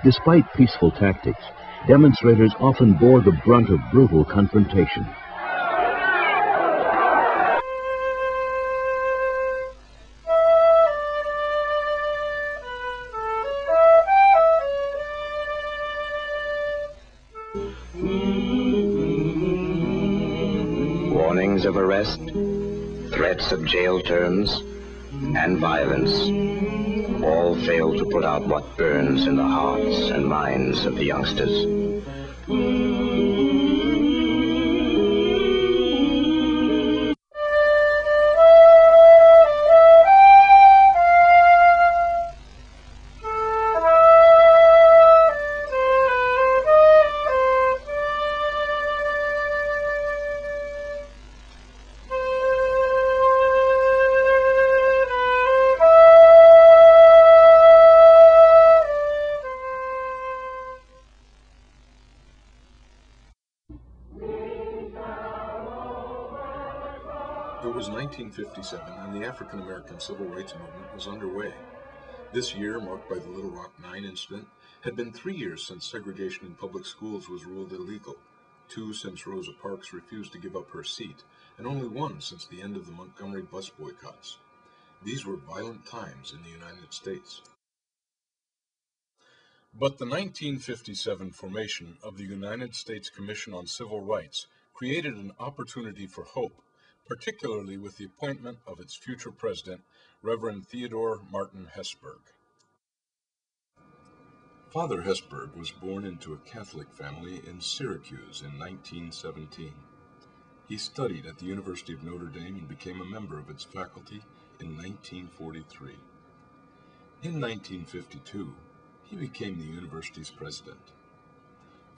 Despite peaceful tactics, demonstrators often bore the brunt of brutal confrontation. Warnings of arrest, threats of jail terms, and violence all fail to put out what burns in the hearts and minds of the youngsters. It was 1957 and the African American Civil Rights Movement was underway. This year, marked by the Little Rock 9 incident, had been 3 years since segregation in public schools was ruled illegal, 2 since Rosa Parks refused to give up her seat, and only 1 since the end of the Montgomery bus boycotts. These were violent times in the United States. But the 1957 formation of the United States Commission on Civil Rights created an opportunity for hope, particularly with the appointment of its future president, Reverend Theodore Martin Hesburgh. Father Hesburgh was born into a Catholic family in Syracuse in 1917. He studied at the University of Notre Dame and became a member of its faculty in 1943. In 1952, he became the university's president.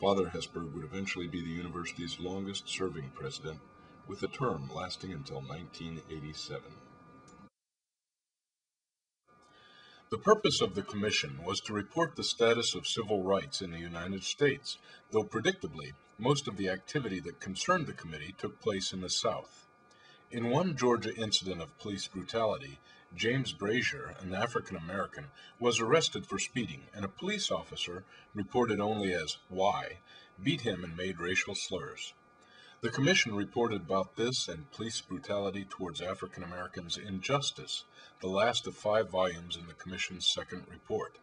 Father Hesburgh would eventually be the university's longest-serving president, with a term lasting until 1987. The purpose of the commission was to report the status of civil rights in the United States, though predictably, most of the activity that concerned the committee took place in the South. In one Georgia incident of police brutality, James Brazier, an African American, was arrested for speeding, and a police officer, reported only as Y, beat him and made racial slurs. The commission reported about this and police brutality towards African Americans in Justice, the last of 5 volumes in the commission's second report.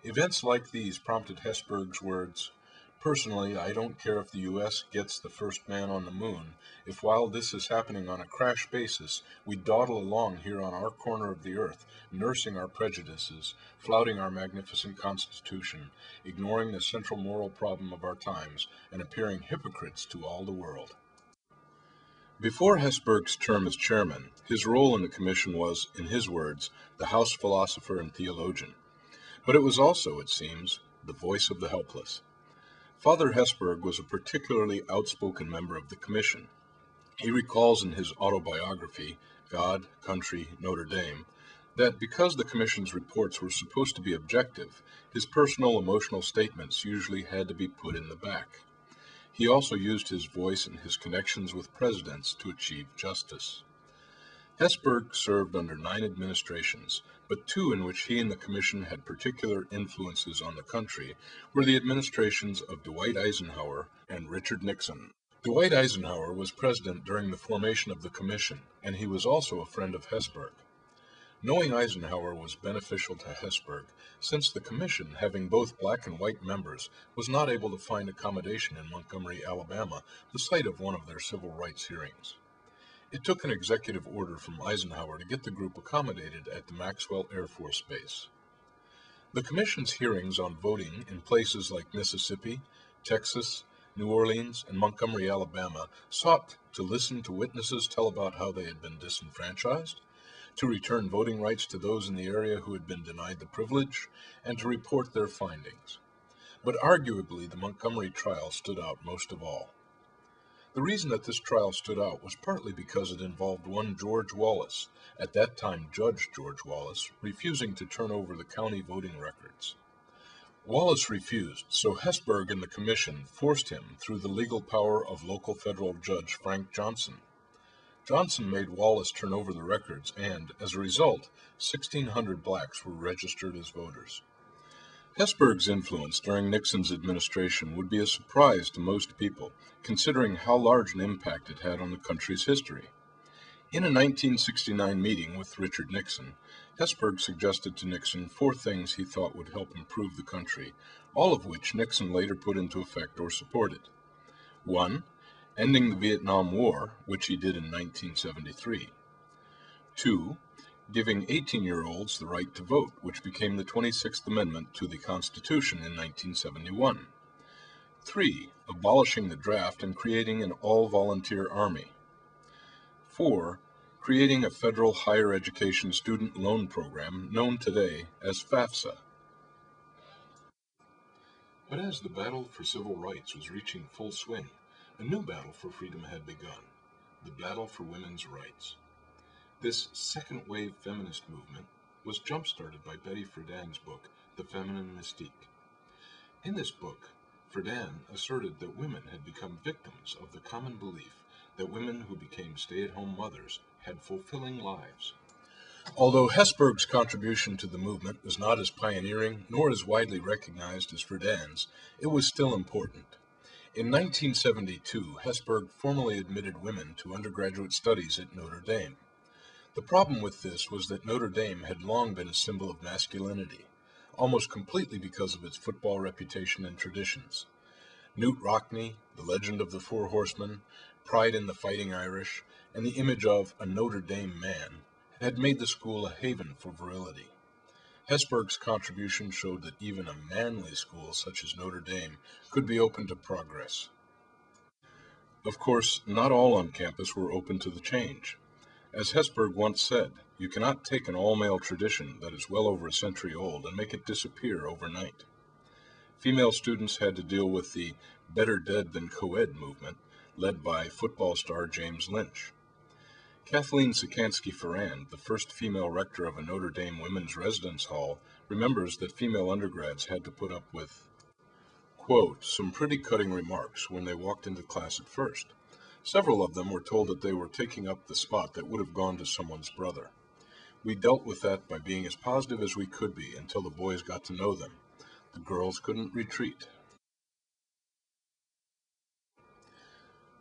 Events like these prompted Hesburgh's words, "Personally, I don't care if the U.S. gets the first man on the moon, if while this is happening on a crash basis, we dawdle along here on our corner of the earth, nursing our prejudices, flouting our magnificent Constitution, ignoring the central moral problem of our times, and appearing hypocrites to all the world." Before Hesburgh's term as chairman, his role in the commission was, in his words, the house philosopher and theologian. But it was also, it seems, the voice of the helpless. Father Hesburgh was a particularly outspoken member of the commission. He recalls in his autobiography, God, Country, Notre Dame, that because the commission's reports were supposed to be objective, his personal emotional statements usually had to be put in the back. He also used his voice and his connections with presidents to achieve justice. Hesburgh served under 9 administrations, but 2 in which he and the commission had particular influences on the country were the administrations of Dwight Eisenhower and Richard Nixon. Dwight Eisenhower was president during the formation of the commission, and he was also a friend of Hesburgh. Knowing Eisenhower was beneficial to Hesburgh, since the commission, having both black and white members, was not able to find accommodation in Montgomery, Alabama, the site of one of their civil rights hearings. It took an executive order from Eisenhower to get the group accommodated at the Maxwell Air Force Base. The commission's hearings on voting in places like Mississippi, Texas, New Orleans, and Montgomery, Alabama, sought to listen to witnesses tell about how they had been disenfranchised, to return voting rights to those in the area who had been denied the privilege, and to report their findings. But arguably, the Montgomery trial stood out most of all. The reason that this trial stood out was partly because it involved one George Wallace, at that time Judge George Wallace, refusing to turn over the county voting records. Wallace refused, so Hesburgh and the commission forced him through the legal power of local federal judge Frank Johnson. Johnson made Wallace turn over the records and, as a result, 1,600 blacks were registered as voters. Hesburgh's influence during Nixon's administration would be a surprise to most people, considering how large an impact it had on the country's history. In a 1969 meeting with Richard Nixon, Hesburgh suggested to Nixon 4 things he thought would help improve the country, all of which Nixon later put into effect or supported. 1. Ending the Vietnam War, which he did in 1973. 2. Giving 18-year-olds the right to vote, which became the 26th Amendment to the Constitution in 1971. 3. Abolishing the draft and creating an all-volunteer army. 4. Creating a federal higher education student loan program known today as FAFSA. But as the battle for civil rights was reaching full swing, a new battle for freedom had begun, the battle for women's rights. This second-wave feminist movement was jump-started by Betty Friedan's book, The Feminine Mystique. In this book, Friedan asserted that women had become victims of the common belief that women who became stay-at-home mothers had fulfilling lives. Although Hesburgh's contribution to the movement was not as pioneering nor as widely recognized as Friedan's, it was still important. In 1972, Hesburgh formally admitted women to undergraduate studies at Notre Dame. The problem with this was that Notre Dame had long been a symbol of masculinity, almost completely because of its football reputation and traditions. Knute Rockne, the legend of the Four Horsemen, pride in the Fighting Irish, and the image of a Notre Dame man had made the school a haven for virility. Hesburgh's contribution showed that even a manly school such as Notre Dame could be open to progress. Of course, not all on campus were open to the change. As Hesburgh once said, you cannot take an all-male tradition that is well over a century old and make it disappear overnight. Female students had to deal with the better dead than co-ed movement, led by football star James Lynch. Kathleen Sikansky-Ferrand, the first female rector of a Notre Dame women's residence hall, remembers that female undergrads had to put up with, quote, some pretty cutting remarks when they walked into class at first. Several of them were told that they were taking up the spot that would have gone to someone's brother. We dealt with that by being as positive as we could be until the boys got to know them. The girls couldn't retreat.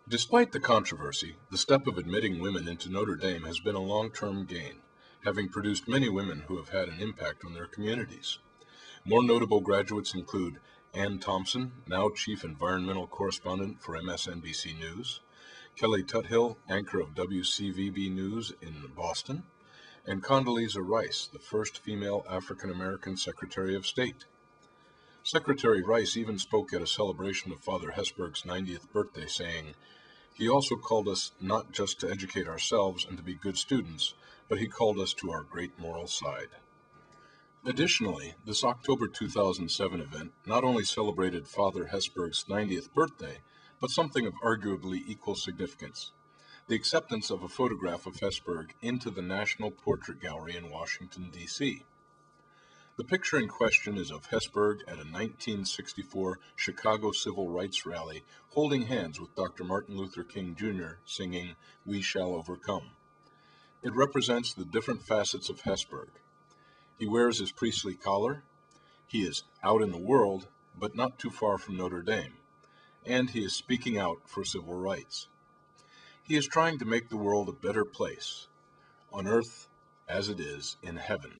Despite the controversy, the step of admitting women into Notre Dame has been a long-term gain, having produced many women who have had an impact on their communities. More notable graduates include Ann Thompson, now Chief Environmental Correspondent for MSNBC News, Kelly Tuthill, anchor of WCVB News in Boston, and Condoleezza Rice, the first female African-American Secretary of State. Secretary Rice even spoke at a celebration of Father Hesburgh's 90th birthday, saying, "He also called us not just to educate ourselves and to be good students, but he called us to our great moral side." Additionally, this October 2007 event not only celebrated Father Hesburgh's 90th birthday, but something of arguably equal significance: the acceptance of a photograph of Hesburgh into the National Portrait Gallery in Washington, D.C. The picture in question is of Hesburgh at a 1964 Chicago Civil Rights rally holding hands with Dr. Martin Luther King Jr. singing "We Shall Overcome." It represents the different facets of Hesburgh. He wears his priestly collar, he is out in the world, but not too far from Notre Dame, and he is speaking out for civil rights. He is trying to make the world a better place, on earth as it is in heaven.